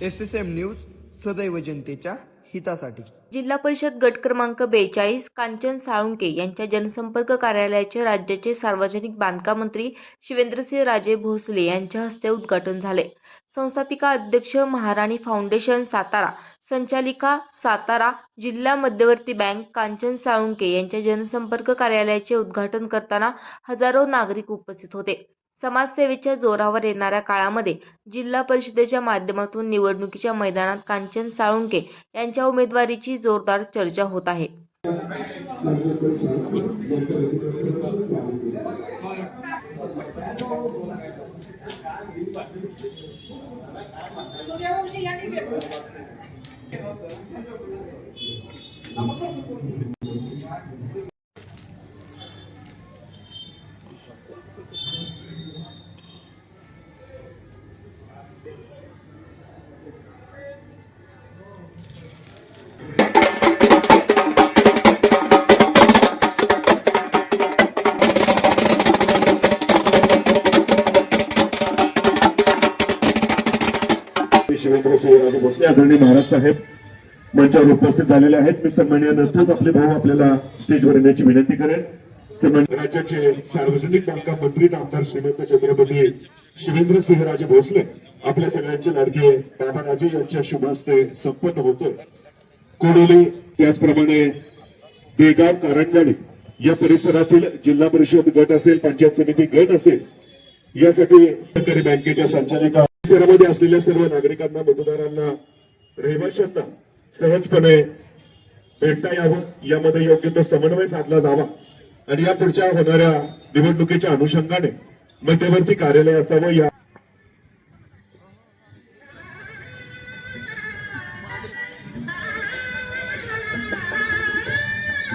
SSM news सदैव जनतेच्या हितासाठी। जिल्हा परिषद गट क्रमांक 42 कांचन साळुंके यांच्या जनसंपर्क कार्यालयाचे राज्याचे सार्वजनिक बांधकाम मंत्री शिवेंद्रसिंह राजे भोसले यांच्या हस्ते उद्घाटन झाले। संस्थापिका अध्यक्ष महाराणी फाउंडेशन सातारा, संचालिका सातारा जिल्हा मध्यवर्ती बँक कांचन साळुंके यांच्या जनसंपर्क कार्यालयाचे उद्घाटन करताना हजारो नागरिक उपस्थित होते। समाजसेवेच्या जोरावर येणाऱ्या काळामध्ये जिल्हा परिषदेच्या माध्यमातून निवडणुकीच्या मैदानात कांचन साळुंके यांच्या उमेदवारीची जोरदार चर्चा होत आहे। शिवेंद्रसिंह राजे भोसले आदरणीय महाराज साहेब मंचावर उपस्थित झालेले आहेत। मी सन्माननीय नंतर आपले भाऊ आपल्याला स्टेजवर येण्याची विनंती करेन। सन्माननीय राज्याचे सार्वजनिक बांधकाम मंत्री आमदार श्रीमंत छत्रपती शिवेंद्रसिंह राजे भोसले आपल्या सगळ्यांचे लाडके बाबा राजे यांच्या शुभ हस्ते संपन्न होतोय। कोडोली त्याचप्रमाणे बेगाव कारंगाडी या परिसरातील जिल्हा परिषद गट असेल, पंचायत समिती गट असेल, यासाठी सहकारी बँकेच्या संचालिका शहरामध्ये असलेल्या सर्व नागरिकांना, मतदारांना, रहिवाशांना सहजपणे भेटता यावं, यामध्ये योग्य तो समन्वय साधला जावा आणि या पुढच्या होणाऱ्या निवडणुकीच्या अनुषंगाने मध्यवर्ती कार्यालय असावं। या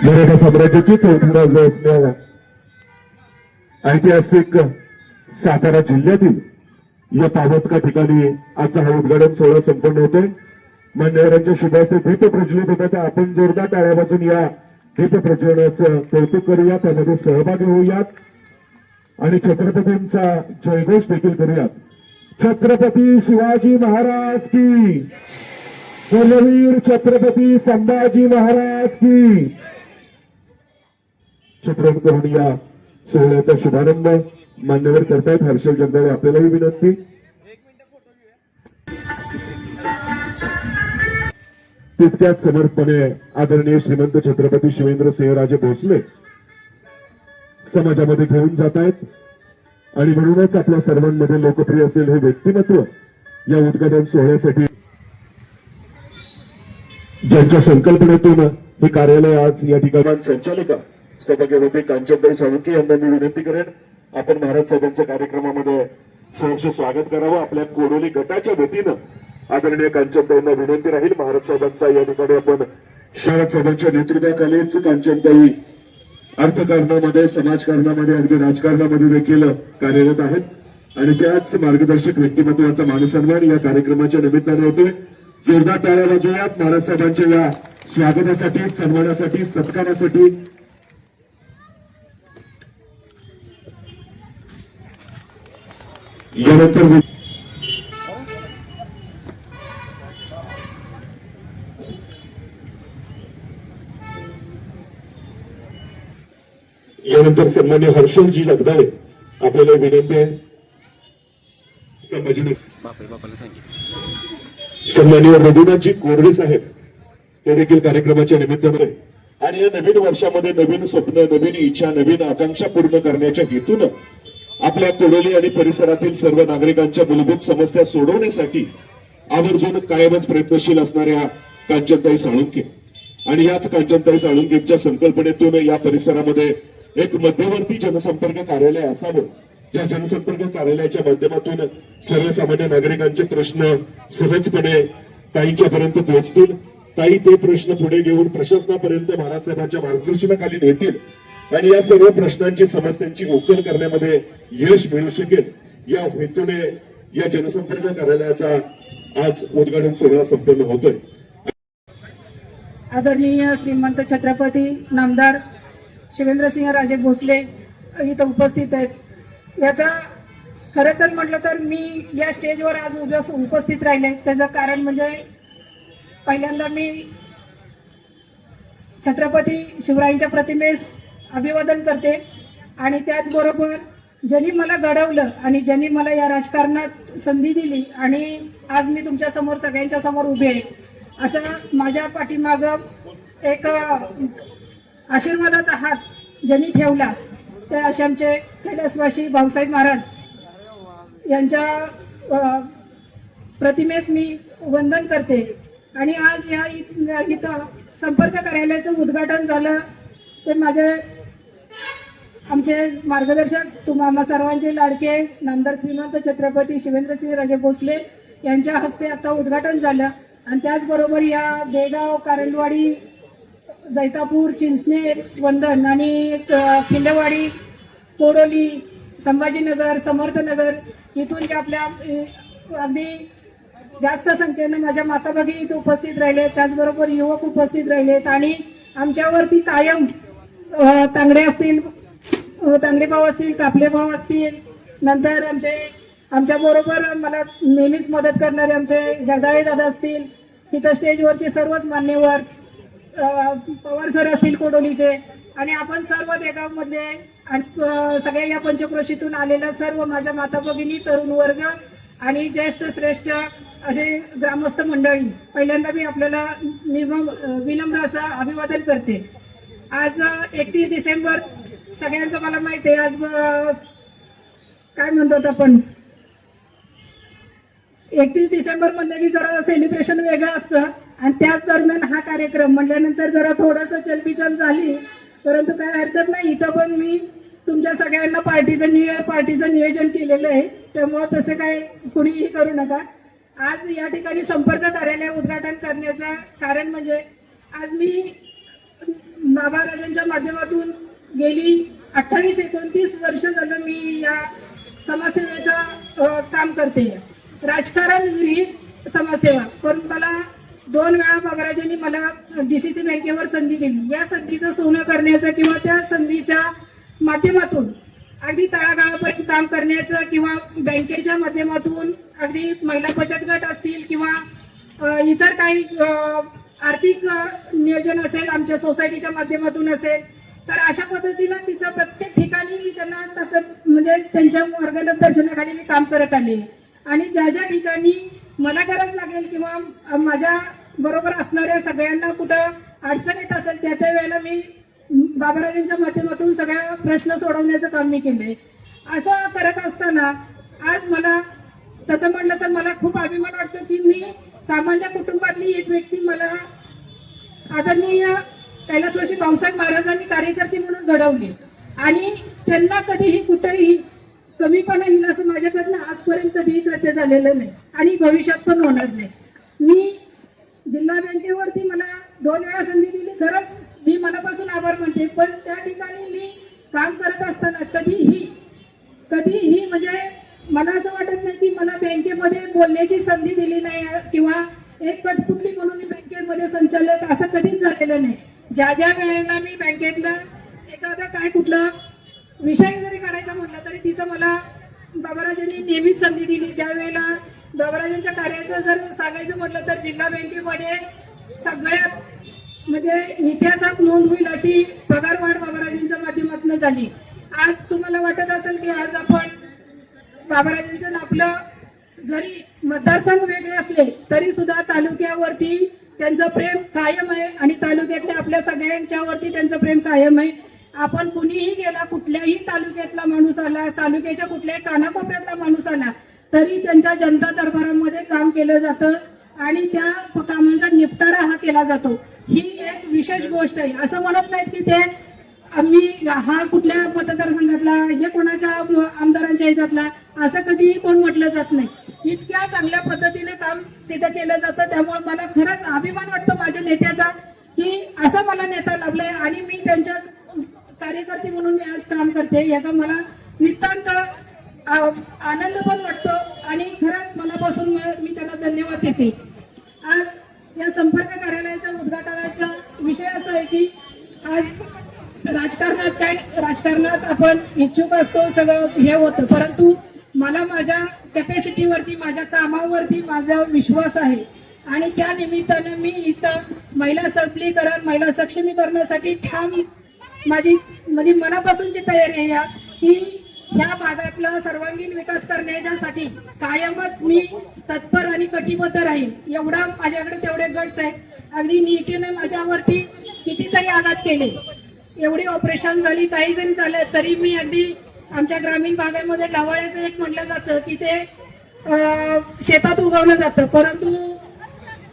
मराठा साम्राज्याची चौथी राजधानी असलेल्या ऐतिहासिक सातारा जिल्ह्यातील या पावतका ठिकाणी आजचा हा उद्घाटन सोहळा संपन्न होतोय। मान्यवरांच्या शुभ हस्ते दीप प्रज्वलित होतात। आपण जोरदार टाळ्या वाजून या दीप प्रज्वलनाचं कौतुक करूयात, त्यामध्ये सहभागी होऊयात आणि छत्रपतींचा जयघोष देखील करूयात। छत्रपती शिवाजी महाराज की, कर्मवीर छत्रपती संभाजी महाराज की। चित्रण करून या सोहळ्याचा शुभारंभ मान्यवर करतायत। हर्षल जगदाळे आपल्यालाही विनंती। तितक्याच समर्थपणे आदरणीय श्रीमंत छत्रपती शिवेंद्रसिंह राजे भोसले समाजामध्ये घेऊन जात आहेत आणि म्हणूनच आपल्या सर्वांमध्ये लोकप्रिय असेल हे व्यक्तिमत्व या उद्घाटन सोहळ्यासाठी ज्यांच्या संकल्पनेतून हे कार्यालय आज या ठिकाणी संचालिका सभागृह कांचनताई साळुंके यांना मी विनंती करेन, आपण महाराज साहेबांच्या कार्यक्रमामध्ये सहर्ष स्वागत करावं। आपल्या कोडोली गटाच्या वतीनं आदरणीय कांचनताईंना विनंती राहील, महाराज साहेबांचा या ठिकाणी आपण शरद साहेबांच्या नेतृत्वाखालीच कांचनताई अर्थकारणामध्ये, समाजकारणामध्ये, अगदी राजकारणामध्ये देखील कार्यरत आहेत आणि त्याच मार्गदर्शक व्यक्तिमत्वाचा मानसन्मान या कार्यक्रमाच्या निमित्ताने होतोय। जोरदार टाळ्या वाजवूयात महाराज साहेबांच्या या स्वागतासाठी, सन्मानासाठी, सत्कारासाठी। यानंतर सन्मान्य हर्षलजी जगदाळे आपल्याला विनंती आहे। सन्मान्य रघुनाथजी कोरडे साहेब ते देखील कार्यक्रमाच्या निमित्ताने आणि या नवीन वर्षामध्ये नवीन स्वप्न, नवीन इच्छा, नवीन आकांक्षा पूर्ण करण्याच्या हेतून आपल्या कोडोली आणि परिसरातील सर्व नागरिकांच्या मूलभूत समस्या सोडवण्यासाठी आवर्जून कायमच प्रयत्नशील असणाऱ्या कांचनताई साळुंके आणि याच कांचनताई साळुंकेच्या संकल्पनेतून या परिसरामध्ये एक मध्यवर्ती जनसंपर्क कार्यालय असावं, ज्या जनसंपर्क कार्यालयाच्या माध्यमातून सर्वसामान्य नागरिकांचे प्रश्न सहजपणे ताईंच्यापर्यंत पोहोचतील। ताई ते प्रश्न पुढे घेऊन प्रशासनापर्यंत महाराज साहेबांच्या मार्गदर्शनाखाली नेतील आणि या सर्व प्रश्नांची, समस्यांची उकल करण्यामध्ये यश मिळू शकेल, या हेतूने या जनसंपर्क कार्यालयाचा आज उद्घाटन सोहळा संपन्न होतोय। आदरणीय श्रीमंत छत्रपती नामदार शिवेंद्रसिंह राजे भोसले इथं उपस्थित आहेत। याचा खरं तर म्हटलं तर मी या स्टेजवर आज उपस्थित राहिले त्याचं कारण म्हणजे पहिल्यांदा मी छत्रपती शिवरायांच्या प्रतिमेस अभिवादन करते आणि त्याचबरोबर ज्यांनी मला घडवलं आणि ज्यांनी मला या राजकारणात संधी दिली आणि आज मी तुमच्या समोर सगळ्यांच्या समोर उभे आहे, असं माझ्या पाठीमागं एक आशीर्वादाचा हात ज्यांनी ठेवला ते असे आमचे कैलासवासी भाऊसाहेब महाराज यांच्या प्रतिमेस मी वंदन करते. आणि आज या इथं संपर्क कार्यालयाचं उद्घाटन झालं ते आमचे मार्गदर्शक मामा सर्वांचे लाडके नामदार श्रीमंत छत्रपती शिवेंद्रसिंहराजे भोसले यांच्या हस्ते आता उद्घाटन झालं. आणि त्याचबरोबर या बेगाव, कारंडवाडी, जैतापूर, चिंचनेर, वंदन आणि खिंडवाडी, कोडोली, संभाजीनगर, समर्थनगर इथून जे आपल्या अगदी जास्त संख्येने माझ्या माता भगिनी इथे उपस्थित राहिले, त्याचबरोबर युवक उपस्थित राहिलेत आणि आमच्यावरती कायम तांगडे असतील, तांगडे भाऊ असतील, कापले भाऊ असतील, नंतर आमच्या बरोबर मला नेहमीच मदत करणारे आमचे जगदाळे दादा असतील, इथं स्टेजवरचे सर्वच मान्यवर, पवार सर असतील कोडोलीचे, आणि आपण सर्व देगावमधले आणि सगळ्या या पंचक्रोशीतून आलेल्या सर्व माझ्या माता भगिनी, तरुण वर्ग आणि ज्येष्ठ श्रेष्ठ असे ग्रामस्थ मंडळी, पहिल्यांदा मी आपल्याला विनम्र असं अभिवादन करते. आज 31 डिसेंबर सगळ्यांचं मला माहिती आहे. आज काय म्हणतात आपण 31 डिसेंबर म्हणलं की जरा सेलिब्रेशन वेगळं असतं आणि त्याच दरम्यान हा कार्यक्रम म्हटल्यानंतर जरा थोडंसं चलबिचल झाली, परंतु काय हरकत नाही. इथं पण मी तुमच्या सगळ्यांना पार्टीचं नियोजन केलेलं आहे, त्यामुळं तसं काय कुणीही करू नका. आज या ठिकाणी संपर्क कार्यालय उद्घाटन करण्याचं कारण म्हणजे आज मी बाबाराजांच्या माध्यमातून गेली 28-29 वर्ष झालं मी या समाजसेवेचं काम करते. राजकारण विरहित समाजसेवा, पण मला 2 वेळा बाबाराजांनी मला DCC बँकेवर संधी दिली. या संधीचं सोनं करण्याचं किंवा त्या संधीच्या माध्यमातून अगदी तळागाळापर्यंत काम करण्याचं किंवा बँकेच्या माध्यमातून अगदी महिला बचत गट असतील किंवा इतर काही आर्थिक नियोजन असेल, आमच्या सोसायटीच्या माध्यमातून असेल, तर अशा पद्धतीनं तिथं प्रत्येक ठिकाणी मी त्यांना म्हणजे त्यांच्या मार्गदर्शनाखाली मी काम करत आले. आणि ज्या ज्या ठिकाणी मला गरज लागेल किंवा माझ्या बरोबर असणाऱ्या सगळ्यांना कुठं अडचण येत असेल त्या त्या वेळेला मी बाबाराजांच्या माध्यमातून सगळ्या प्रश्न सोडवण्याचं काम मी केले. असं करत असताना आज मला तसं म्हणलं तर मला खूप अभिमान वाटतो की मी सामान्य कुटुंबातली एक व्यक्ती मला आदरणीय कैलासवासी भाऊसाहेब महाराजांनी कार्यकर्ते म्हणून घडवली आणि त्यांना कधीही कुठेही कमीपणा येईल असं माझ्याकडनं आजपर्यंत कधीही कृत्य झालेलं नाही आणि भविष्यात पण होणार नाही. मी जिल्हा बँकेवरती मला 2 वेळा संधी दिली, खरंच मी मनापासून आभार मानते. पण त्या ठिकाणी मी काम करत असताना कधीही म्हणजे मला असं वाटत नाही की मला बँकेमध्ये बोलण्याची संधी दिली नाही किंवा एक कठपुतली म्हणून मी बँकेमध्ये संचालक असं कधीच झालेलं नाही. ज्या ज्या वेळेला मी बँकेतला एखादा काय कुठला विषय जरी काढायचा म्हटलं तरी तिथं मला बाबाराजांनी नेहमीच संधी दिली. ज्या वेळेला बाबाराजांच्या कार्याचं जर सांगायचं म्हटलं तर जिल्हा बँकेमध्ये सगळ्यात म्हणजे इतिहासात नोंद होईल अशी पगारवाढ बाबाराजांच्या माध्यमातून झाली. आज तुम्हाला वाटत असेल की आज आपण बाबाराजांचं आपलं जरी मतदारसंघ वेगळे असले तरी सुद्धा तालुक्यावरती त्यांचं प्रेम कायम आहे आणि तालुक्यातल्या आपल्या सगळ्यांच्यावरती त्यांचं प्रेम कायम आहे. आपण कुणीही गेला, कुठल्याही तालुक्यातला माणूस आला, तालुक्याच्या कुठल्याही कानाकोपऱ्यातला माणूस आला तरी त्यांच्या जनता दरबारामध्ये काम केलं जातं आणि त्या कामांचा निपटारा हा केला जातो. ही एक विशेष गोष्ट आहे. असं म्हणत नाहीत की ते आम्ही हा कुठल्या मतदारसंघातला, हे कोणाच्या आमदारांच्या ह्याच्यातला, असं कधीही कोण म्हटलं जात नाही. इतक्या चांगल्या पद्धतीने काम तिथं केलं जातं. त्यामुळे मला खरंच अभिमान वाटतो माझ्या नेत्याचा की असं मला नेता लाभलाय आणि मी त्यांच्या कार्यकर्ते म्हणून मी आज काम करते. याचा मला नितांत आनंद पण वाटतो आणि खरंच मनापासून मी त्यांना धन्यवाद देते. आज या संपर्क कार्यालयाच्या उद्घाटनाचा विषय असा आहे की आज राजकारणात आपण इच्छुक असतो, सगळं हे होतं, परंतु मला माझ्या कॅपॅसिटीवरती, माझ्या कामावरती माझा विश्वास आहे आणि त्या निमित्ताने मी इथं महिला सबलीकरण, महिला सक्षमीकरणासाठी ठाम माझी मनापासूनची तयारी आहे की ह्या भागातला सर्वांगीण विकास करण्यासाठी कायमच मी तत्पर आणि कटिबद्ध राहील. एवढा माझ्याकडे तेवढे गट्स आहेत. अगदी नीतीने माझ्यावरती कितीतरी आघात केले, एवढी ऑपरेशन झाली, काही जरी झालं तरी मी अगदी आमच्या ग्रामीण भागामध्ये लवाळ्याचं एक म्हटलं जातं की ते शेतात उगवलं जातं, परंतु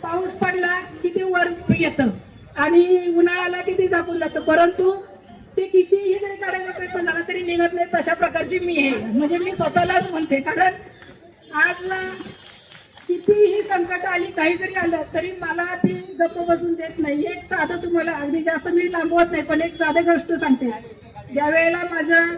पाऊस पडला की ते वर येतं आणि उन्हाळ्याला किती झाकून जातं, परंतु ते कितीही जरी काढायचा प्रयत्न झाला तरी निघत नाही. तशा प्रकारची मी आहे. म्हणजे मी स्वतःलाच म्हणते, कारण आजला कितीही संकट आली, काही जरी आलं तरी मला ती गप्प बसून देत नाही. एक साधं तुम्हाला, अगदी जास्त मी लांबवत नाही, पण एक साधं गोष्ट सांगते. ज्या वेळेला माझं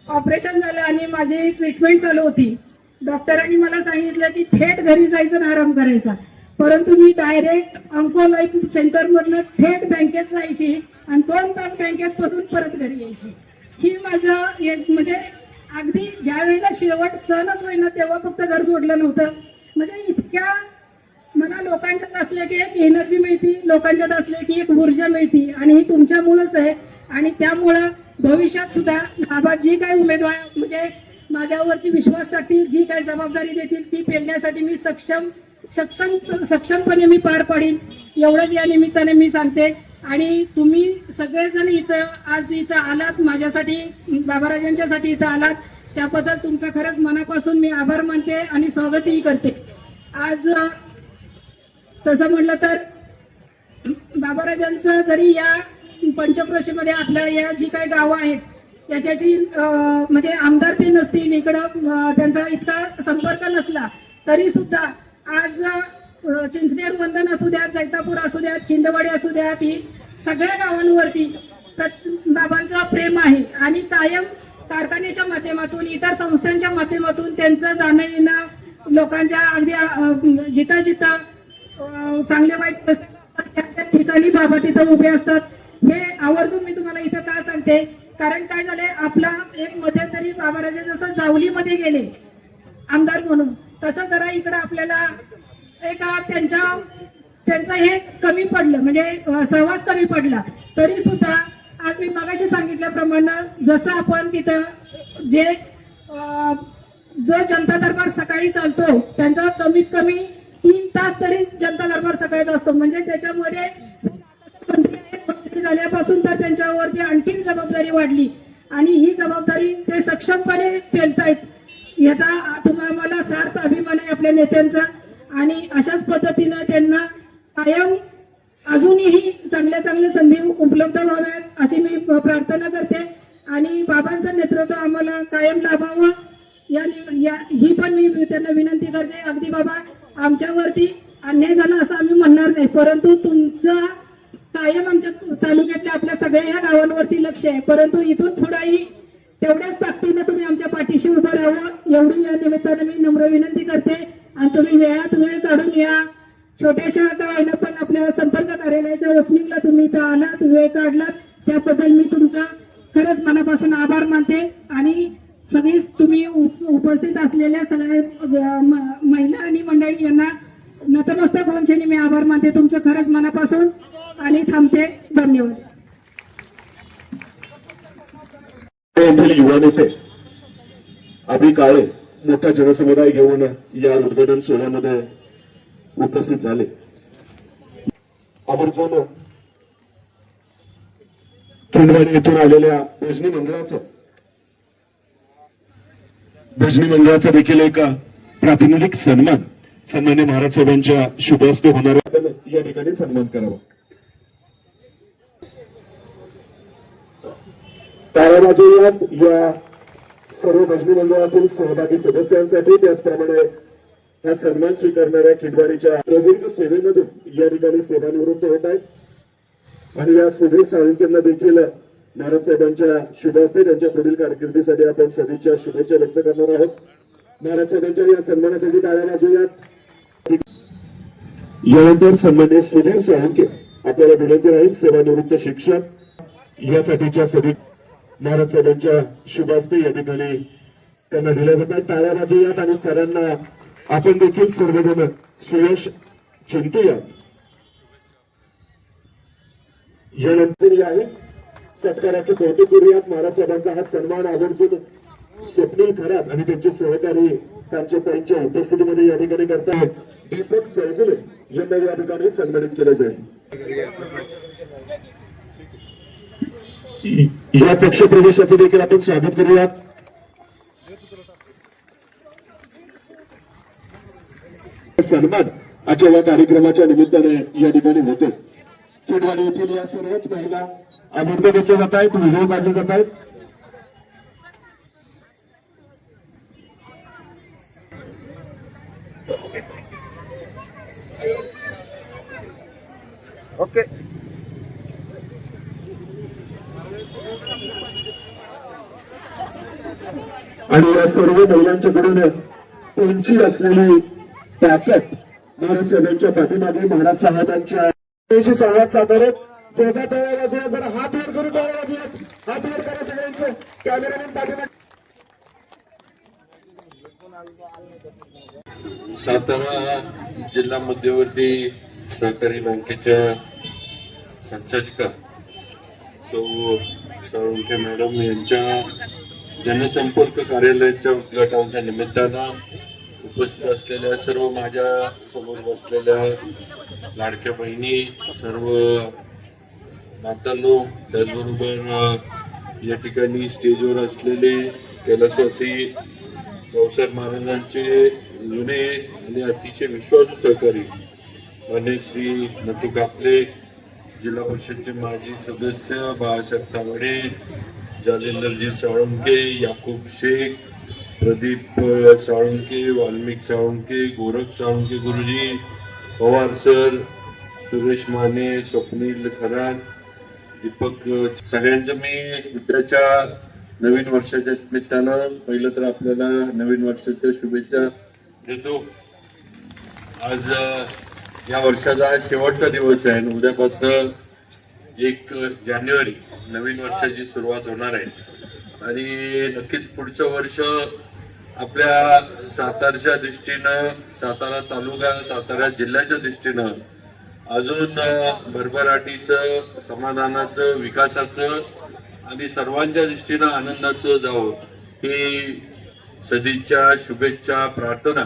ऑपरेशन झालं आणि माझी ट्रीटमेंट चालू होती, डॉक्टरांनी मला सांगितलं की थेट घरी जायचं आणि आराम करायचा, परंतु मी डायरेक्ट अंकोलाईफ सेंटर मधनं थेट बँकेत जायची आणि 2 तास बँकेत बसून परत घरी यायची. ही माझं एक म्हणजे अगदी ज्या वेळेला शेवट सणच होईना तेव्हा फक्त घर सोडलं नव्हतं. म्हणजे इतक्या मला लोकांच्यात असले की एक एनर्जी मिळती, लोकांच्यात असले की एक ऊर्जा मिळती आणि ही तुमच्यामुळेच आहे. आणि त्यामुळं भविष्यात सुद्धा बाबा जी काही उमेदवार म्हणजे माझ्यावरची विश्वासासाठी जी काही जबाबदारी देतील ती पेलण्यासाठी मी सक्षमपणे मी पार पाडीन, एवढंच या निमित्ताने मी सांगते. आणि तुम्ही सगळेजण इथं आज इथं आलात, माझ्यासाठी बाबाराजांच्यासाठी इथं आलात, त्याबद्दल तुमचं खरंच मनापासून मी आभार मानते आणि स्वागतही करते. आज तसं म्हटलं तर बाबाराजांचं जरी या पंचक्रोशीमध्ये आपल्या या जी काही गावं आहेत त्याच्याची म्हणजे आमदार ते नसतील, इकडं त्यांचा इतका संपर्क नसला तरी सुद्धा आज चिंचनेर वंदन असू द्यात, जैतापूर असू द्यात, खिंडवाडी असू द्यात, ही सगळ्या गावांवरती बाबांचं प्रेम आहे. आणि कायम कारखान्याच्या माध्यमातून, इतर संस्थांच्या माध्यमातून त्यांचं जाणं येणं लोकांच्या अगदी जिथं जिथं चांगले वाईट प्रसंग असतात त्या ठिकाणी बाबा तिथं उभे असतात. हे आवर्जून मी तुम्हाला इथं का सांगते, कारण काय झालंय, आपला एक मध्यंतरी बाबाराजे जसं जावलीमध्ये गेले आमदार म्हणून, तसं जरा इकडं आपल्याला एक त्यांचं हे कमी पडलं, म्हणजे सहवास कमी पडला. तरी सुद्धा आज मी मगाशी सांगितल्याप्रमाणे जसं आपण तिथं जो जनता दरबार सकाळी चालतो त्यांचा कमीत कमी 3 तास तरी जनता दरबार सकाळचा असतो. म्हणजे त्याच्यामध्ये मंत्री झाल्यापासून तर त्यांच्यावरती आणखीन जबाबदारी वाढली आणि ही जबाबदारी ते सक्षमपणे पेलतायत, याचा तुम्हाला सार्थ अभिमान आहे आपल्या नेत्यांचा. आणि अशाच पद्धतीनं त्यांना कायम अजूनही चांगल्या चांगल्या संधी उपलब्ध व्हाव्यात अशी मी प्रार्थना करते. आणि बाबांचं नेतृत्व आम्हाला कायम लाभावं ही पण मी त्यांना विनंती करते. अगदी बाबा आमच्यावरती अन्याय झाला असं आम्ही म्हणणार नाही, परंतु तुमचं कायम आमच्या तालुक्यातल्या आपल्या सगळ्या ह्या गावांवरती लक्ष आहे, परंतु इथून पुढेही तेवढ्याच ताकदीनं तुम्ही आमच्या पाठीशी उभं राहावं एवढी या निमित्तानं मी नम्र विनंती करते. आणि तुम्ही वेळात वेळ काढून या छोट्याशा गावाला पण आपल्या संपर्क कार्यालयाच्या ओपनिंगला तुम्ही इथं आलात, वेळ काढलात, त्याबद्दल मी तुमचा खरंच मनापासून आभार मानते. आणि सगळी तुम्ही उपस्थित असलेल्या सगळ्या महिला आणि मंडळी यांना नतमस्तक होऊन मी आभार मानते तुमचं खरंच मनापासून आणि थांबते. धन्यवाद. युवा नेते अभि काळे मोठा जनसमुदाय घेऊन या उद्घाटन सोहळ्यामध्ये उपस्थित झाले. आवर्जून खिंडवाडी येथून आलेल्या भजनी मंडळाचा देखील एक प्रातिनिधिक सन्मान सन्मान्य महाराज साहेबांच्या शुभ हस्ते होणार या ठिकाणी सन्मान करावा. ताराबाजूयात या सर्व भजनी मंडळातील सहभागी सदस्यांसाठी, त्याचप्रमाणे हा सन्मान स्वीकारणाऱ्या खिंडवाडीच्या प्रदीर्घ सेवेमधून या ठिकाणी सेवानिवृत्त होत आहेत आणि या सुधीर साळुंखेंना देखील महाराज साहेबांच्या शुभ हस्ते त्यांच्या पुढील कारकिर्दीसाठी आपण सदिच्छा शुभेच्छा व्यक्त करणार आहोत. महाराज साहेबांच्या या सन्मानासाठी टाळ्या वाजवूयात. यानंतर सन्मान्य सुधीर साळुंखे आपल्याला विनंती राहील, सेवानिवृत्त शिक्षक यासाठीच्या सदिच्छा महाराज साहेबांच्या शुभ हस्ते या ठिकाणी त्यांना दिल्या जातात. टाळ्या वाजवूयात आणि सरांना आपण देखील सर्वजण सुयश चिंतूयात. यानंतर आहे सत्काराचं कौतुक करूयात. महाराज साहेबांचा हा सन्मान आवर्जून स्वप्नील खरात आणि त्यांचे सहकारी त्यांच्या उपस्थितीमध्ये या ठिकाणी करतात. दीपक चौगुले यांना या ठिकाणी सन्मानित केलं जाईल. या पक्ष प्रवेशाचे देखील आपण स्वागत करूयात. सन्मान आजच्या या कार्यक्रमाच्या निमित्ताने या ठिकाणी होते. खेडवाडी येथील या सर्वच महिला अभिनंदन घेतले जात आहेत, व्हिडिओ काढले जात आहेत. ओके. आणि या सर्व महिलांच्याकडून त्यांची असलेली ताकद महाराज साहेबांच्या पाठीमागे महाराज साहेबांच्या संवाद साधणारे जोरदार टाळ्या वाजवूया. जरा हात वर करून टाळ्या वाजवूया. हात वर करा सगळ्यांचे. कॅमेरामॅन पाठीमागे. सातारा जिल्हा मध्यवर्ती सहकारी बँकेच्या संचालिका सौ साळुंखे मॅडम यांच्या जनसंपर्क कार्यालयाच्या उद्घाटनाच्या निमित्तानं उपस्थित असलेल्या सर्व माझ्या समोर बसलेल्या लाडक्या बहिणी, सर्व मातांनो, त्याचबरोबर या ठिकाणी स्टेजवर असलेले कैलासवासी भाऊसाहेब महाराजांचे जुने आणि अतिशय विश्वासू सहकारी मान्य श्री नथू कापले, जिल्हा परिषदचे माजी सदस्य बाळासाहेब तावडे, जालिंदरजी साळुंके, याकूब शेख, प्रदीप साळुंके, वाल्मिक साळुंके, गोरख साळुंके गुरुजी, पवार सर, सुरेश माने, स्वप्नील खरात, दीपक, सगळ्यांचं मी उद्याच्या नवीन वर्षाच्या निमित्तानं पहिलं तर आपल्याला नवीन वर्षाच्या शुभेच्छा देतो. आज या वर्षाचा शेवटचा दिवस आहे आणि उद्यापासून 1 जानेवारी नवीन वर्षाची सुरुवात होणार आहे आणि नक्कीच पुढचं वर्ष आपल्या सातारच्या दृष्टीनं, सातारा तालुका, सातारा जिल्ह्याच्या दृष्टीनं अजून भरभराटीचं, समाधानाचं, विकासाचं आणि सर्वांच्या दृष्टीनं आनंदाचं जावं ही सदिच्छा, शुभेच्छा, प्रार्थना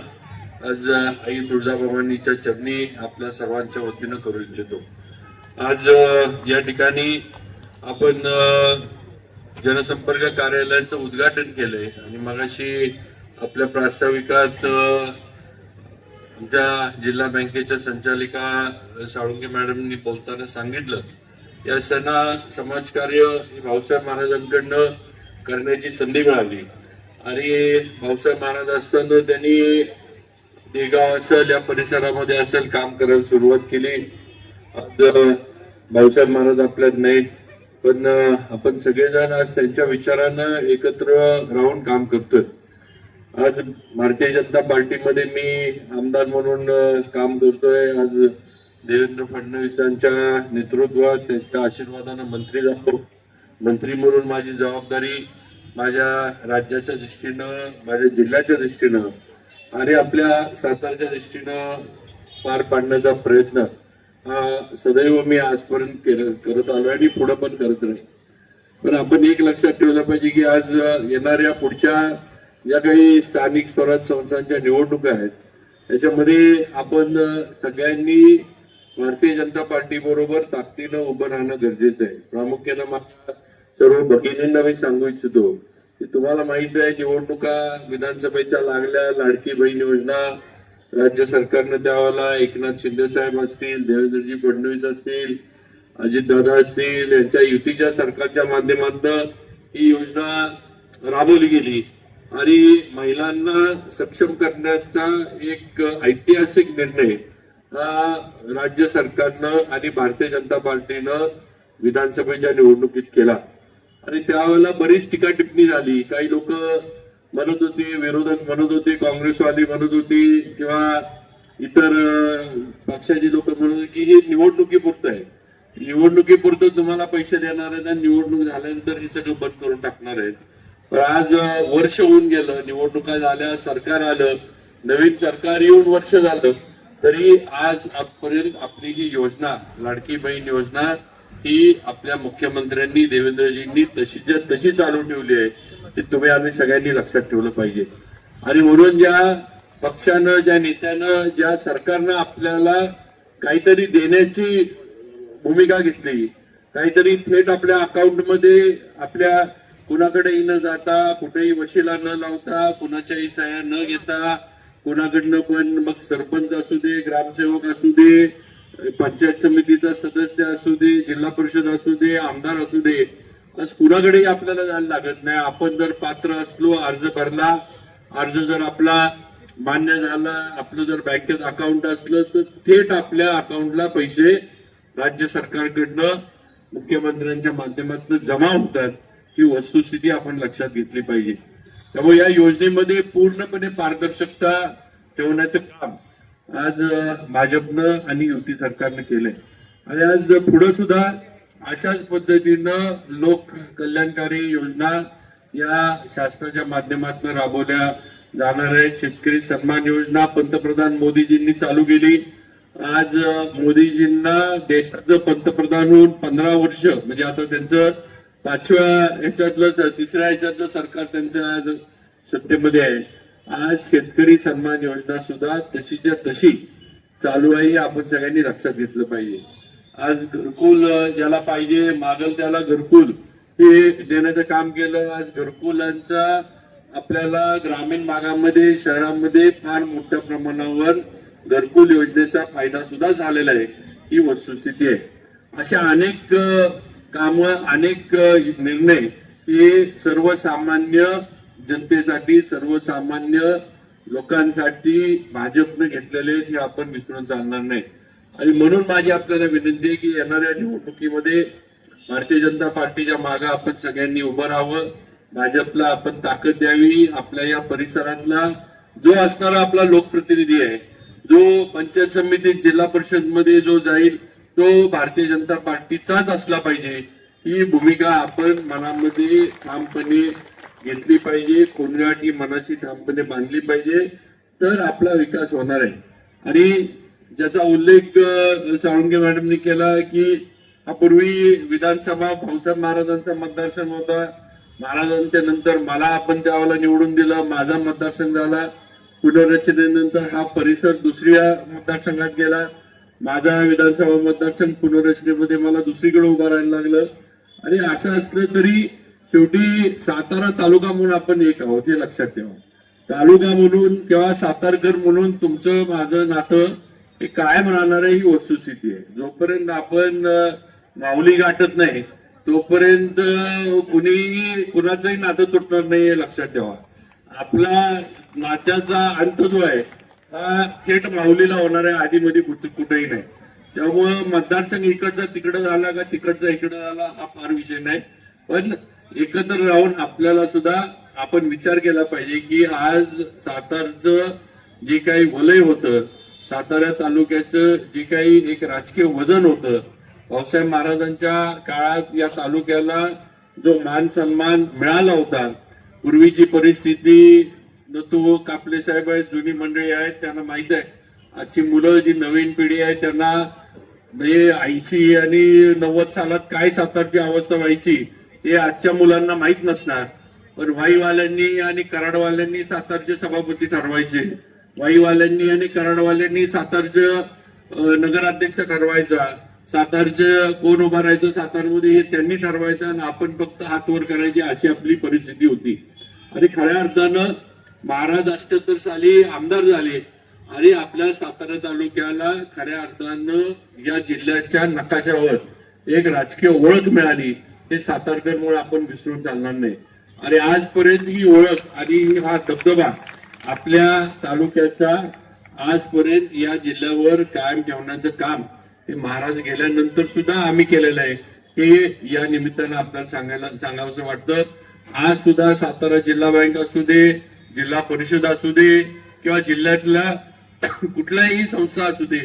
आज आई तुळजाभवानीच्या चरणी आपल्या सर्वांच्या वतीनं करू इच्छितो. आज या ठिकाणी आपण जनसंपर्क कार्यालयाचं उद्घाटन केलंय आणि मगाशी आपल्या प्रास्ताविकात आमच्या जिल्हा बँकेच्या संचालिका साळुंके मॅडमनी बोलताना सांगितलं, या सणा समाजकार्य भाऊसाहेब महाराजांकडनं करण्याची संधी मिळाली आणि भाऊसाहेब महाराज असताना त्यांनी देगाव असेल या परिसरामध्ये असेल काम करायला सुरुवात केली. आज भाऊसाहेब महाराज आपल्यात नाहीत, पण आपण सगळेजण आज त्यांच्या विचारानं एकत्र राहून काम करतोय. आज भारतीय जनता पार्टीमध्ये मी आमदार म्हणून काम करतोय. आज देवेंद्र फडणवीसांच्या नेतृत्वात त्यांच्या आशीर्वादानं मंत्री झालो. मंत्री म्हणून माझी जबाबदारी माझ्या राज्याच्या दृष्टीनं, माझ्या जिल्ह्याच्या दृष्टीनं आणि आपल्या सातारच्या दृष्टीनं पार पाडण्याचा प्रयत्न हा सदैव मी आजपर्यंत करत आलो आणि पुढे पण करत राहील. पण आपण एक लक्षात ठेवलं पाहिजे की आज येणाऱ्या पुढच्या ज्या काही स्थानिक स्वराज्य संस्थांच्या निवडणुका आहेत त्याच्यामध्ये आपण सगळ्यांनी भारतीय जनता पार्टी बरोबर ताकदीनं उभं राहणं गरजेचं आहे. प्रामुख्यानं माझ्या सर्व भगिनींना मी सांगू इच्छितो की तुम्हाला माहित आहे निवडणुका विधानसभेच्या लागल्या. लाडकी बहीण योजना राज्य सरकारनं त्यावेळेला एकनाथ शिंदे साहेब असतील, देवेंद्रजी फडणवीस असतील, अजितदादा असतील यांच्या युतीच्या सरकारच्या माध्यमातून ही योजना राबवली गेली आणि महिलांना सक्षम करण्याचा एक ऐतिहासिक निर्णय हा राज्य सरकारनं आणि भारतीय जनता पार्टीनं विधानसभेच्या निवडणुकीत केला आणि त्यावेळेला बरीच टीका टिप्पणी झाली. काही लोक म्हणत होते, विरोधक म्हणत होते, काँग्रेसवाली म्हणत होती किंवा इतर पक्षाची लोक म्हणत होते की हे निवडणुकीपुरतं आहे, निवडणुकीपुरतं तुम्हाला पैसे देणार आहेत आणि निवडणूक झाल्यानंतर हे सगळं बंद करून टाकणार आहेत. पण आज वर्ष होऊन गेलं, निवडणुका झाल्या, सरकार आलं, नवीन सरकार येऊन वर्ष झालं, तरी आज आजपर्यंत आपली ही योजना लाडकी बहीण योजना ही आपल्या मुख्यमंत्र्यांनी देवेंद्रजींनी तशीच्या तशी चालू ठेवली आहे. ते तुम्ही आम्ही सगळ्यांनी लक्षात ठेवलं पाहिजे. आणि म्हणून ज्या पक्षानं, ज्या नेत्यानं, ज्या सरकारनं आपल्याला काहीतरी देण्याची भूमिका घेतली, काहीतरी थेट आपल्या अकाउंटमध्ये आपल्या कुणाकडे न जाता, कुठेही वशिला न लावता, कुणाच्याही सह्या न घेता, कुणाकडनं पण मग सरपंच असू दे, ग्रामसेवक असू दे, पंचायत समितीचा सदस्य असू दे, जिल्हा परिषद असू दे, आमदार असू दे, आज कुणाकडेही आपल्याला जायला लागत नाही. आपण जर पात्र असलो, अर्ज भरला, अर्ज जर आपला मान्य झाला, आपलं जर बँकेत अकाउंट असलं तर थेट आपल्या अकाउंटला पैसे राज्य सरकारकडनं मुख्यमंत्र्यांच्या माध्यमातून जमा होतात. ही वस्तुस्थिती आपण लक्षात घेतली पाहिजे. त्यामुळे या योजनेमध्ये पूर्णपणे पारदर्शकता ठेवण्याचं काम आज भाजपनं आणि युती सरकारनं केलंय. आणि आज पुढे सुद्धा अशाच पद्धतीनं लोक कल्याणकारी योजना या शासनाच्या माध्यमातून राबवल्या जाणार आहे. शेतकरी सन्मान योजना पंतप्रधान मोदीजींनी चालू केली. आज मोदीजींना देशाचं पंतप्रधान होऊन 15 वर्ष, म्हणजे आता त्यांचं 5व्या ह्याच्यातलं 3ऱ्या ह्याच्यातलं सरकार त्यांचं आज सत्तेमध्ये आहे. आज शेतकरी सन्मान योजना सुद्धा तशीच्या तशी चालू आहे. आपण सगळ्यांनी लक्षात घेतलं पाहिजे. आज घरकुल ज्याला पाहिजे, मागल त्याला घरकुल हे देण्याचं काम केलं. आज घरकुलांचा आपल्याला ग्रामीण भागामध्ये, शहरांमध्ये फार मोठ्या प्रमाणावर घरकुल योजनेचा फायदा सुद्धा झालेला आहे. ही वस्तुस्थिती आहे. अशा अनेक कामं, अनेक निर्णय हे सर्वसामान्य जनतेसाठी, सर्वसामान्य लोकांसाठी भाजपने घेतलेले हे आपण विसरून चालणार नाही. आणि म्हणून माझी आपल्याला विनंती आहे की येणाऱ्या निवडणुकीमध्ये भारतीय जनता पार्टीच्या मागे आपण सगळ्यांनी उभं राहावं. भाजपला आपण ताकद द्यावी. आपल्या या परिसरातला जो असणारा आपला लोकप्रतिनिधी आहे, जो पंचायत समितीत, जिल्हा परिषद मध्ये जो जाईल तो भारतीय जनता पार्टीचाच असला पाहिजे. ही भूमिका आपण मनामध्ये ठामपणे घेतली पाहिजे. कोणगाठ ही मनाशी ठामपणे बांधली पाहिजे, तर आपला विकास होणार आहे. आणि ज्याचा उल्लेख साळुंखे मॅडमनी केला की हा पूर्वी विधानसभा भाऊसाहेब महाराजांचा मतदारसंघ होता. महाराजांच्या नंतर मला आपण त्यावेळेला निवडून दिलं, माझा मतदारसंघ झाला. पुनर्रचनेनंतर हा परिसर दुसऱ्या मतदारसंघात गेला. माझा विधानसभा मतदारसंघ पुनर्रचनेमध्ये मला दुसरीकडे उभं राहायला लागलं. आणि असं असलं तरी शेवटी सातारा तालुका म्हणून आपण एक आहोत, हे लक्षात ठेवा. तालुका म्हणून किंवा सातारकर म्हणून तुमचं माझं नातं हे कायम राहणार आहे, ही वस्तुस्थिती आहे. जोपर्यंत आपण माऊली गाठत नाही तोपर्यंत कुणीही कुणाचंही नातं तुटणार नाही, हे लक्षात ठेवा. आपला नात्याचा अंत जो आहे हा थेट माऊलीला होणार आहे, आधीमध्ये कुठेही नाही. त्यामुळं मतदारसंघ इकडचा तिकडं झाला का तिकडचा इकडं झाला हा फार विषय नाही. पण एकत्र राहून आपल्याला सुद्धा आपण विचार केला पाहिजे की आज सातारचं जे काही वलय होतं, सातारा तालुक्याचं जे काही एक राजकीय वजन होतं, भाऊसाहेब महाराजांच्या काळात या तालुक्याला जो मान सन्मान मिळाला होता, पूर्वीची परिस्थिती नतू कापले साहेब आहेत, जुनी मंडळी आहेत, त्यांना माहित आहे. आजची मुलं जी नवीन पिढी आहे त्यांना म्हणजे 80 आणि 90 सालात काय सातारची अवस्था व्हायची हे आजच्या मुलांना माहित नसणार. पण वाईवाल्यांनी आणि कराडवाल्यांनी सातारचे सभापती ठरवायचे, वाईवाल्यांनी आणि कराडवाल्यांनी सातारचे नगराध्यक्ष ठरवायचा, सातारचं कोण उभा राहायचं सातारमध्ये हे त्यांनी ठरवायचं आणि आपण फक्त हात वर करायची, अशी आपली परिस्थिती होती. आणि खऱ्या अर्थानं महाराज असते तर साली आमदार झाले आणि आपल्या सातारा तालुक्याला खऱ्या अर्थानं या जिल्ह्याच्या नकाशावर एक राजकीय ओळख मिळाली. हे सातारकरमुळे आपण विसरून चालणार नाही. आणि आजपर्यंत ही ओळख आणि हा दबदबा आपल्या तालुक्याचा आजपर्यंत या जिल्ह्यावर कायम ठेवण्याचं काम हे महाराज गेल्यानंतर सुद्धा आम्ही केलेलं आहे. हे या निमित्तानं आपल्याला सांगावंसं वाटतं. आज सुद्धा सातारा जिल्हा बँक असू दे, जिल्हा परिषद असू दे किंवा जिल्ह्यातल्या कुठल्याही संस्था असू दे,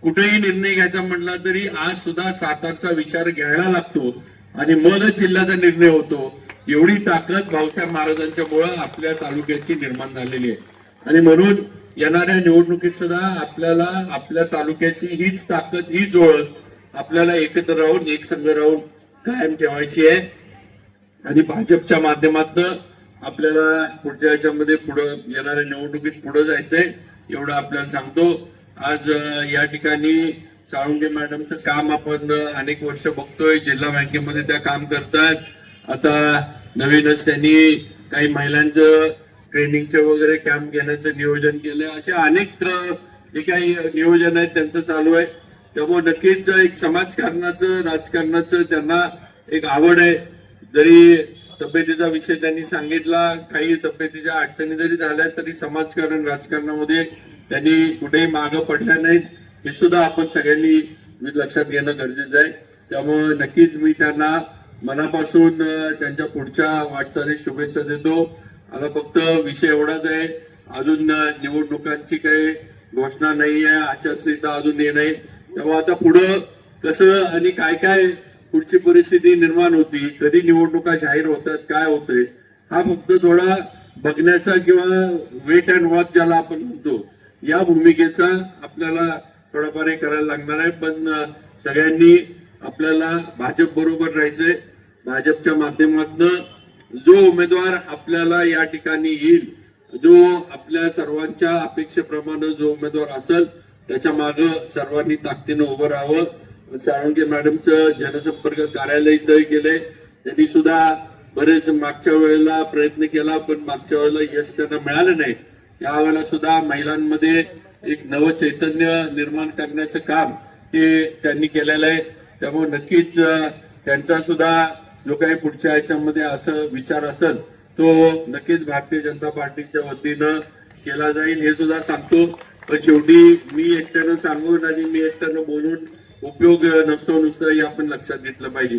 कुठेही निर्णय घ्यायचा म्हटला तरी आज सुद्धा सातारचा विचार घ्यायला लागतो आणि मगच जिल्ह्याचा निर्णय होतो. एवढी ताकद भाऊसाहेब महाराजांच्या मुळे आपल्या तालुक्याची निर्माण झालेली आहे. आणि म्हणून येणाऱ्या निवडणुकीत सुद्धा आपल्याला आपल्या तालुक्याची हीच ताकद, हीच ओळख आपल्याला एकत्र राहून, एक संघ राहून कायम ठेवायची आहे. आणि भाजपच्या माध्यमातून आपल्याला पुढच्या याच्यामध्ये पुढे येणाऱ्या निवडणुकीत पुढे जायचंय, एवढं आपल्याला सांगतो. आज या ठिकाणी साळुंखे मॅडमचं काम आपण अनेक वर्ष बघतोय. जिल्हा बँकेमध्ये त्या काम करतात. आता नवीनच त्यांनी काही महिलांचं ट्रेनिंगचं वगैरे कॅम्प घेण्याचं नियोजन केलंय. असे अनेक जे काही नियोजन आहेत त्यांचं चालू आहे. त्यामुळे नक्कीच एक समाजकारणाचं, राजकारणाचं त्यांना एक आवड आहे. जरी तब्येतीचा विषय त्यांनी सांगितला, काही तब्येतीच्या अडचणी जरी झाल्या तरी समाजकारण, राजकारणामध्ये त्यांनी कुठेही मागं पडल्या नाहीत. हे सुद्धा आपण सगळ्यांनी लक्षात घेणं गरजेचं आहे. त्यामुळे नक्कीच मी त्यांना मनापासून त्यांच्या पुढच्या वाटचालीत शुभेच्छा देतो. आता फक्त विषय एवढाच आहे, अजून निवडणुकांची काही घोषणा नाही आहे, आचारसंहिता अजून ये नाही. त्यामुळे आता पुढं कसं आणि काय काय पुढची परिस्थिती निर्माण होती, कधी निवडणुका जाहीर होतात, काय होतंय, हा फक्त थोडा बघण्याचा किंवा वेट अँड वॉच ज्याला आपण म्हणतो, या भूमिकेचा आपल्याला थोडाफार हे करायला लागणार आहे. पण सगळ्यांनी आपल्याला भाजप बरोबर राहायचंय. भाजपच्या माध्यमातून जो उमेदवार आपल्याला या ठिकाणी येईल, जो आपल्या सर्वांच्या अपेक्षेप्रमाणे जो उमेदवार असेल, त्याच्या मागे सर्वांनी ताकदीनं उभं राहावं. साळुंखे मॅडमचं जनसंपर्क कार्यालय इथं केलंय. त्यांनी सुद्धा बरेच मागच्या वेळेला प्रयत्न केला, पण मागच्या वेळेला यश त्यांना मिळालं नाही. यावेळेला सुद्धा महिलांमध्ये एक नवं चैतन्य निर्माण करण्याचं काम हे त्यांनी केलेलं आहे. त्यामुळे नक्कीच त्यांचा सुद्धा जो काही पुढच्या ह्याच्यामध्ये असं विचार असेल तो नक्कीच भारतीय जनता पार्टीच्या वतीनं केला जाईल, हे सुद्धा सांगतो. पण शेवटी मी एकट्यानं सांगून आणि मी एकट्यानं बोलून उपयोग नसतो, नुसतं हे आपण लक्षात घेतलं पाहिजे.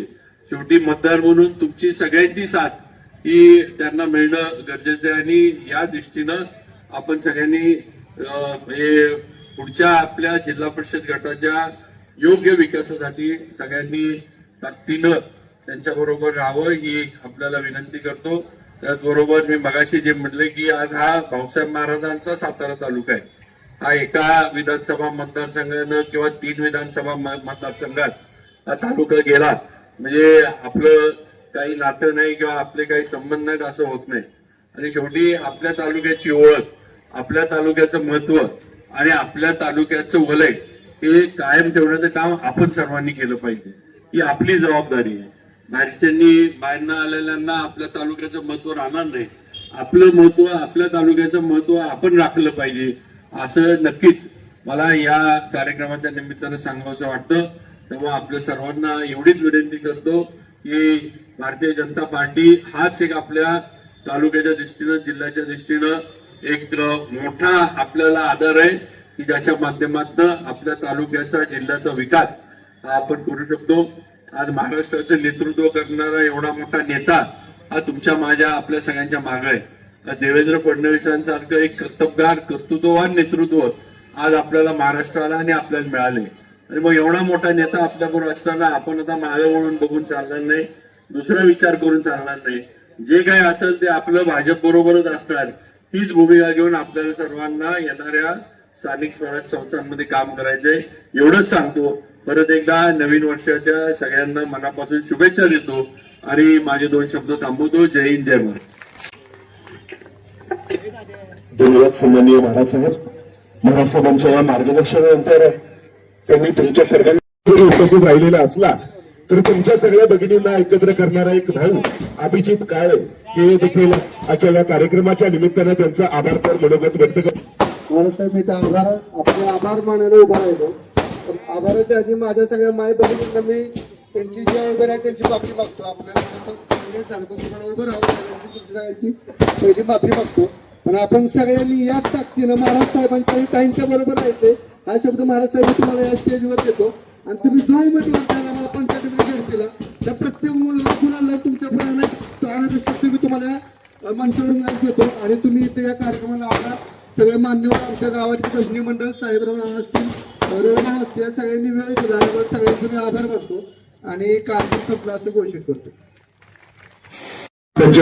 शेवटी मतदार म्हणून तुमची सगळ्यांची साथ ही त्यांना मिळणं गरजेचं आहे. आणि या दृष्टीनं आपण सगळ्यांनी हे पुढच्या आपल्या जिल्हा परिषद गटाच्या योग्य विकासासाठी सगळ्यांनी ताकदीनं त्यांच्याबरोबर राहावं ही आपल्याला विनंती करतो. त्याचबरोबर मी मगाशी जे म्हटलं की आज हा भाऊसाहेब महाराजांचा सातारा तालुका आहे. हा एका विधानसभा मतदारसंघानं किंवा 3 विधानसभा मतदारसंघात हा तालुका गेला म्हणजे आपलं काही नातं नाही किंवा आपले काही संबंध नाहीत असं होत नाही. आणि शेवटी आपल्या तालुक्याची ओळख, आपल्या तालुक्याचं महत्व आणि आपल्या तालुक्याचं वलय हे कायम ठेवण्याचं काम आपण सर्वांनी केलं पाहिजे. ही आपली जबाबदारी आहे. बाहेरनं आलेल्यांना आपल्या तालुक्याचं महत्व राहणार नाही. आपलं महत्व, आपल्या तालुक्याचं महत्व आपण राखलं पाहिजे, असं नक्कीच मला या कार्यक्रमाच्या निमित्तानं सांगावंसं वाटतं. तेव्हा आपल्या सर्वांना एवढीच विनंती करतो की भारतीय जनता पार्टी हाच एक आपल्या तालुक्याच्या दृष्टीनं, जिल्ह्याच्या दृष्टीनं एक मोठा आपल्याला आधार आहे की ज्याच्या माध्यमातून आपल्या तालुक्याचा, जिल्ह्याचा विकास हा आपण करू शकतो. आज महाराष्ट्राचं नेतृत्व करणारा एवढा मोठा नेता हा तुमच्या, माझ्या, आपल्या सगळ्यांच्या मागे आहे. देवेंद्र फडणवीसांसारखं एक कर्तबगार, कर्तृत्ववान नेतृत्व आज आपल्याला महाराष्ट्राला आणि आपल्याला मिळाले. आणि मग एवढा मोठा नेता आपल्याबरोबर असताना आपण आता मागे वळून बघून चालणार नाही, दुसरा विचार करून चालणार नाही. जे काही असेल ते आपलं भाजप बरोबरच असणार, हीच भूमिका घेऊन आपल्याला सर्वांना येणाऱ्या स्थानिक स्वराज्य संस्थांमध्ये काम करायचंय, एवढंच सांगतो. परत एकदा नवीन वर्षाच्या सगळ्यांना मनापासून शुभेच्छा देतो आणि माझे 2 शब्द थांबवतो. जय हिंद, जय महाराज. धन्यवाद सन्माननीय महाराज साहेब. महाराज साहेबांच्या या मार्गदर्शनानंतर त्यांनी तुमच्या सर्वांना जरी उपस्थित राहिलेला असला तर तुमच्या सगळ्या भगिनींना एकत्र करणारा एक भाऊ अभिजित काळे हे देखील आजच्या या कार्यक्रमाच्या निमित्तानं त्यांचा आभार तर मनोगत व्यक्त करतो. महाराजसाहेब, मी त्या आपले आभार मानायला उभा राहिलो. आभाराच्या आधी माझ्या सगळ्या माय बहिणींना मी त्यांची जी वगैरे आहे त्यांची माफी मागतो. आपल्याला तुम्हाला उभं राहावं लागेल, तुमच्या सगळ्यांची पहिली माफी मागतो. पण आपण सगळ्यांनी याच ताकदीनं महाराज साहेबांच्या आणि ताईंच्या बरोबर राहायचे, हा शब्द महाराज साहेब तुम्हाला या स्टेजवर देतो. आणि तुम्ही जो उमेदवार द्याल आम्हाला पंचायतीमध्ये घेऊन दिला त्या प्रत्येक मुलाला तुमच्या पुढे शक्ती मी तुम्हाला मंचावरून देतो. आणि तुम्ही इथे या कार्यक्रमाला आपला सगळे मान्यवर, आमच्या गावाची भजनी मंडळ, साहेबराव असतील, रविराव असतील, सगळ्यांनी वेळ दिला, सगळ्यांचे मी आभार मानतो आणि कार्यक्रम संपला असं घोषित करतो.